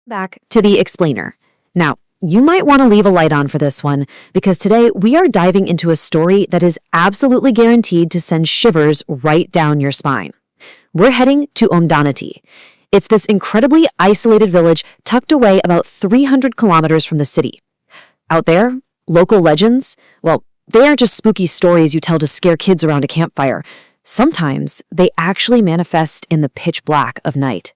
Back to the explainer. Now, you might want to leave a light on for this one because today we are diving into a story that is absolutely guaranteed to send shivers right down your spine. We're heading to Omdanati. It's this incredibly isolated village tucked away about 300 kilometers from the city. Out there, local legends, well, they aren't just spooky stories you tell to scare kids around a campfire. Sometimes they actually manifest in the pitch black of night.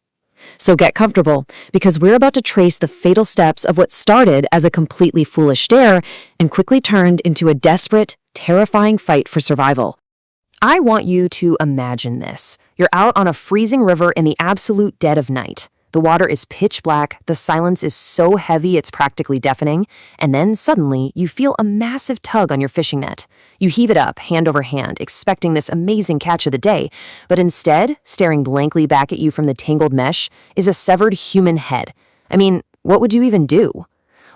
So get comfortable, because we're about to trace the fatal steps of what started as a completely foolish dare and quickly turned into a desperate, terrifying fight for survival. I want you to imagine this. You're out on a freezing river in the absolute dead of night. The water is pitch black, the silence is so heavy it's practically deafening, and then suddenly you feel a massive tug on your fishing net. You heave it up, hand over hand, expecting this amazing catch of the day, but instead, staring blankly back at you from the tangled mesh, is a severed human head. I mean, what would you even do?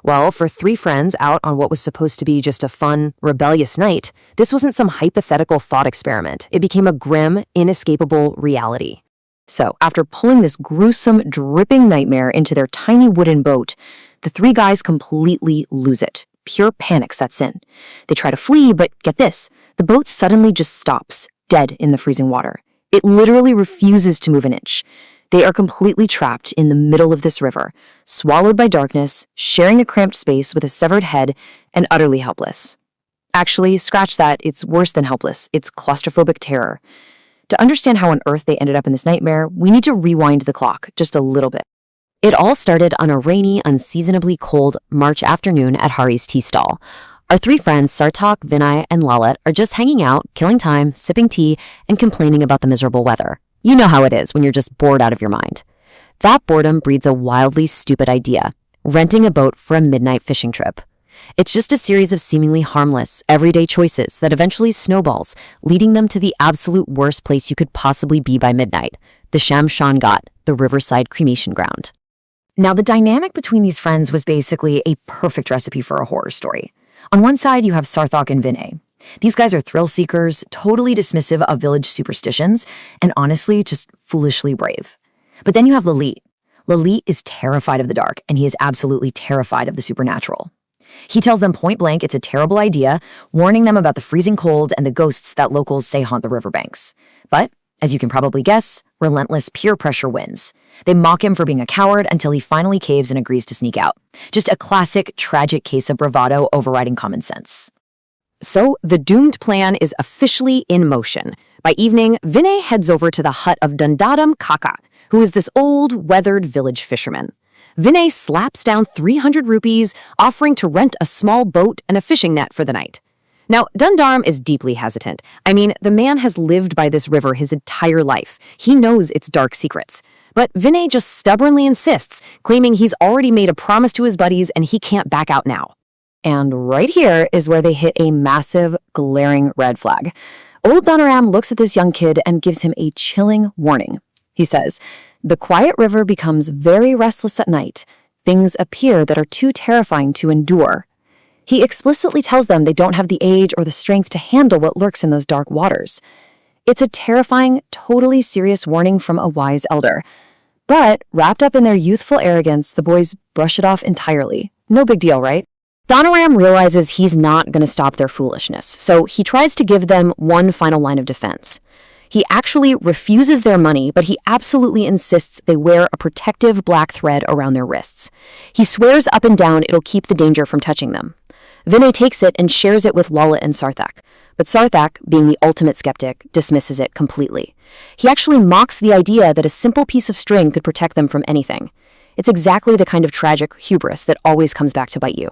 Well, for three friends out on what was supposed to be just a fun, rebellious night, this wasn't some hypothetical thought experiment. It became a grim, inescapable reality. So, after pulling this gruesome, dripping nightmare into their tiny wooden boat, the three guys completely lose it. Pure panic sets in. They try to flee, but get this, the boat suddenly just stops, dead in the freezing water. It literally refuses to move an inch. They are completely trapped in the middle of this river, swallowed by darkness, sharing a cramped space with a severed head, and utterly helpless. Actually, scratch that, it's worse than helpless. It's claustrophobic terror. To understand how on earth they ended up in this nightmare, we need to rewind the clock just a little bit. It all started on a rainy, unseasonably cold March afternoon at Hari's tea stall. Our three friends, Sartak, Vinay, and Lalit, are just hanging out, killing time, sipping tea, and complaining about the miserable weather. You know how it is when you're just bored out of your mind. That boredom breeds a wildly stupid idea: renting a boat for a midnight fishing trip. It's just a series of seemingly harmless, everyday choices that eventually snowballs, leading them to the absolute worst place you could possibly be by midnight, the Cremation Ghat, the riverside cremation ground. Now, the dynamic between these friends was basically a perfect recipe for a horror story. On one side, you have Sarthak and Vinay. These guys are thrill seekers, totally dismissive of village superstitions, and honestly, just foolishly brave. But then you have Lalit. Lalit is terrified of the dark, and he is absolutely terrified of the supernatural. He tells them point blank it's a terrible idea, warning them about the freezing cold and the ghosts that locals say haunt the riverbanks. But, as you can probably guess, relentless peer pressure wins. They mock him for being a coward until he finally caves and agrees to sneak out. Just a classic, tragic case of bravado overriding common sense. So, the doomed plan is officially in motion. By evening, Vinay heads over to the hut of Dundadam Kaka, who is this old, weathered village fisherman. Vinay slaps down 300 rupees, offering to rent a small boat and a fishing net for the night. Now, Dundarm is deeply hesitant. I mean, the man has lived by this river his entire life. He knows its dark secrets. But Vinay just stubbornly insists, claiming he's already made a promise to his buddies and he can't back out now. And right here is where they hit a massive, glaring red flag. Old Danaram looks at this young kid and gives him a chilling warning. He says, "The quiet river becomes very restless at night. Things appear that are too terrifying to endure." He explicitly tells them they don't have the age or the strength to handle what lurks in those dark waters. It's a terrifying, totally serious warning from a wise elder. But, wrapped up in their youthful arrogance, the boys brush it off entirely. No big deal, right? Danaram realizes he's not going to stop their foolishness, so he tries to give them one final line of defense. He actually refuses their money, but he absolutely insists they wear a protective black thread around their wrists. He swears up and down it'll keep the danger from touching them. Vinay takes it and shares it with Lalit and Sarthak, but Sarthak, being the ultimate skeptic, dismisses it completely. He actually mocks the idea that a simple piece of string could protect them from anything. It's exactly the kind of tragic hubris that always comes back to bite you.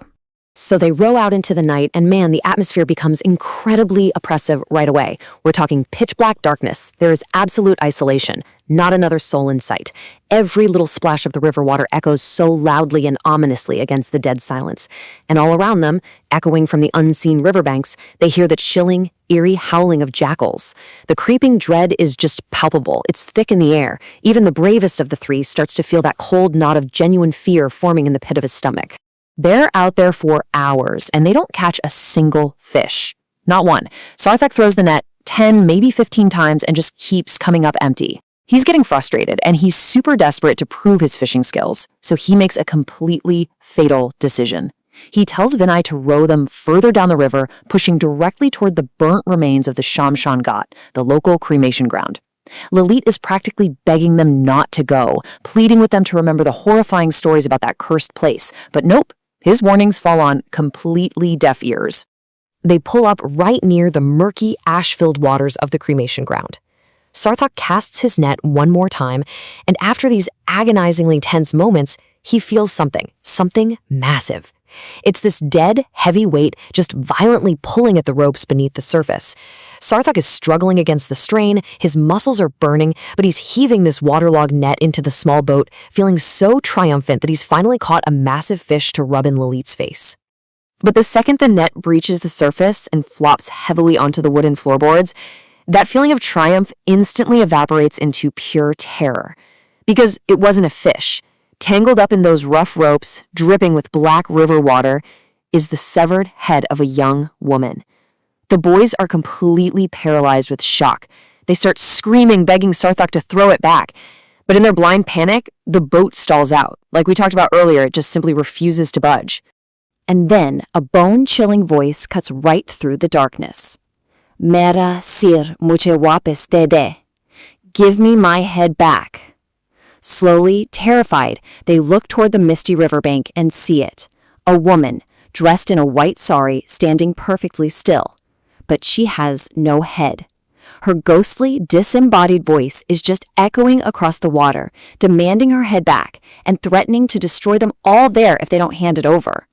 So they row out into the night, and man, the atmosphere becomes incredibly oppressive right away. We're talking pitch black darkness. There is absolute isolation, not another soul in sight. Every little splash of the river water echoes so loudly and ominously against the dead silence. And all around them, echoing from the unseen riverbanks, they hear the chilling, eerie howling of jackals. The creeping dread is just palpable. It's thick in the air. Even the bravest of the three starts to feel that cold knot of genuine fear forming in the pit of his stomach. They're out there for hours, and they don't catch a single fish. Not one. Sarthak throws the net 10, maybe 15 times and just keeps coming up empty. He's getting frustrated, and he's super desperate to prove his fishing skills, so he makes a completely fatal decision. He tells Vinay to row them further down the river, pushing directly toward the burnt remains of the Cremation Ghat, the local cremation ground. Lalit is practically begging them not to go, pleading with them to remember the horrifying stories about that cursed place. But nope, his warnings fall on completely deaf ears. They pull up right near the murky, ash-filled waters of the cremation ground. Sarthak casts his net one more time, and after these agonizingly tense moments, he feels something massive. It's this dead, heavy weight just violently pulling at the ropes beneath the surface. Sarthak is struggling against the strain, his muscles are burning, but he's heaving this waterlogged net into the small boat, feeling so triumphant that he's finally caught a massive fish to rub in Lalit's face. But the second the net breaches the surface and flops heavily onto the wooden floorboards, that feeling of triumph instantly evaporates into pure terror. Because it wasn't a fish. Tangled up in those rough ropes, dripping with black river water, is the severed head of a young woman. The boys are completely paralyzed with shock. They start screaming, begging Sarthak to throw it back. But in their blind panic, the boat stalls out. Like we talked about earlier, it just simply refuses to budge. And then a bone-chilling voice cuts right through the darkness. Mera sir mujhe wapas de de. Give me my head back. Slowly, terrified, they look toward the misty riverbank and see it. A woman, dressed in a white sari, standing perfectly still. But she has no head. Her ghostly, disembodied voice is just echoing across the water, demanding her head back and threatening to destroy them all there if they don't hand it over.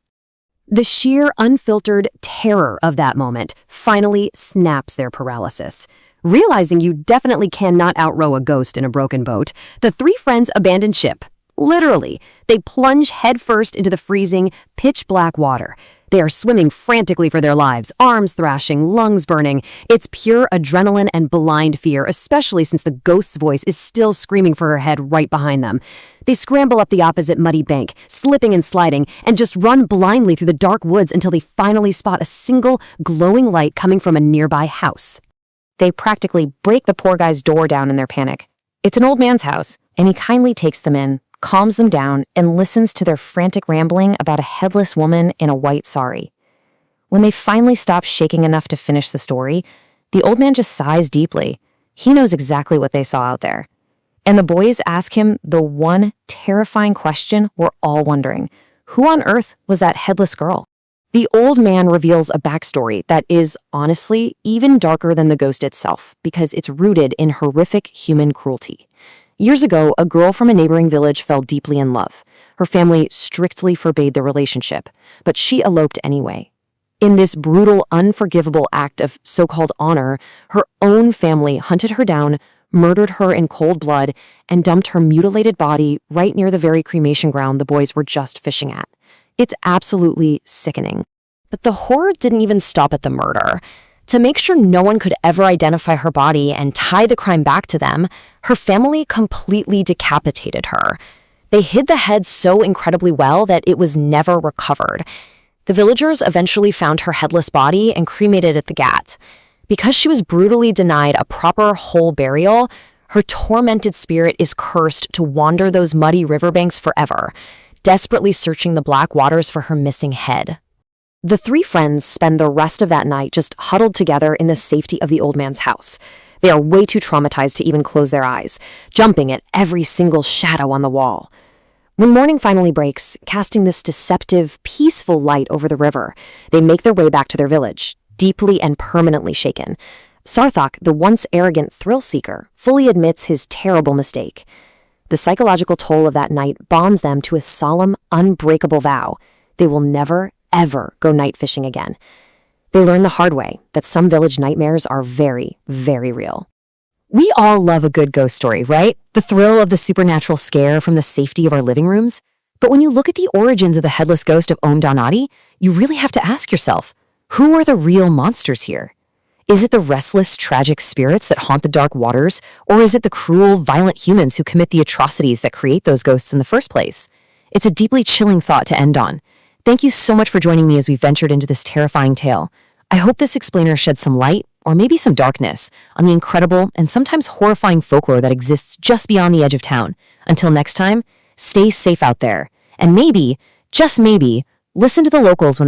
The sheer, unfiltered terror of that moment finally snaps their paralysis. Realizing you definitely cannot outrow a ghost in a broken boat, the three friends abandon ship. Literally, they plunge headfirst into the freezing, pitch-black water. They are swimming frantically for their lives, arms thrashing, lungs burning. It's pure adrenaline and blind fear, especially since the ghost's voice is still screaming for her head right behind them. They scramble up the opposite muddy bank, slipping and sliding, and just run blindly through the dark woods until they finally spot a single, glowing light coming from a nearby house. They practically break the poor guy's door down in their panic. It's an old man's house, and he kindly takes them in, calms them down, and listens to their frantic rambling about a headless woman in a white sari. When they finally stop shaking enough to finish the story, the old man just sighs deeply. He knows exactly what they saw out there. And the boys ask him the one terrifying question we're all wondering. Who on earth was that headless girl? The old man reveals a backstory that is, honestly, even darker than the ghost itself, because it's rooted in horrific human cruelty. Years ago, a girl from a neighboring village fell deeply in love. Her family strictly forbade the relationship, but she eloped anyway. In this brutal, unforgivable act of so-called honor, her own family hunted her down, murdered her in cold blood, and dumped her mutilated body right near the very cremation ground the boys were just fishing at. It's absolutely sickening. But the horror didn't even stop at the murder. To make sure no one could ever identify her body and tie the crime back to them, her family completely decapitated her. They hid the head so incredibly well that it was never recovered. The villagers eventually found her headless body and cremated at the Ghat. Because she was brutally denied a proper whole burial, her tormented spirit is cursed to wander those muddy riverbanks forever, desperately searching the black waters for her missing head. The three friends spend the rest of that night just huddled together in the safety of the old man's house. They are way too traumatized to even close their eyes, jumping at every single shadow on the wall. When morning finally breaks, casting this deceptive, peaceful light over the river, they make their way back to their village, deeply and permanently shaken. Sarthak, the once arrogant thrill-seeker, fully admits his terrible mistake. The psychological toll of that night bonds them to a solemn, unbreakable vow. They will never, ever go night fishing again. They learn the hard way that some village nightmares are very, very real. We all love a good ghost story, right? The thrill of the supernatural scare from the safety of our living rooms. But when you look at the origins of the headless ghost of Om Donati, you really have to ask yourself, who are the real monsters here? Is it the restless, tragic spirits that haunt the dark waters, or is it the cruel, violent humans who commit the atrocities that create those ghosts in the first place? It's a deeply chilling thought to end on. Thank you so much for joining me as we ventured into this terrifying tale. I hope this explainer shed some light, or maybe some darkness, on the incredible and sometimes horrifying folklore that exists just beyond the edge of town. Until next time, stay safe out there, and maybe, just maybe, listen to the locals when they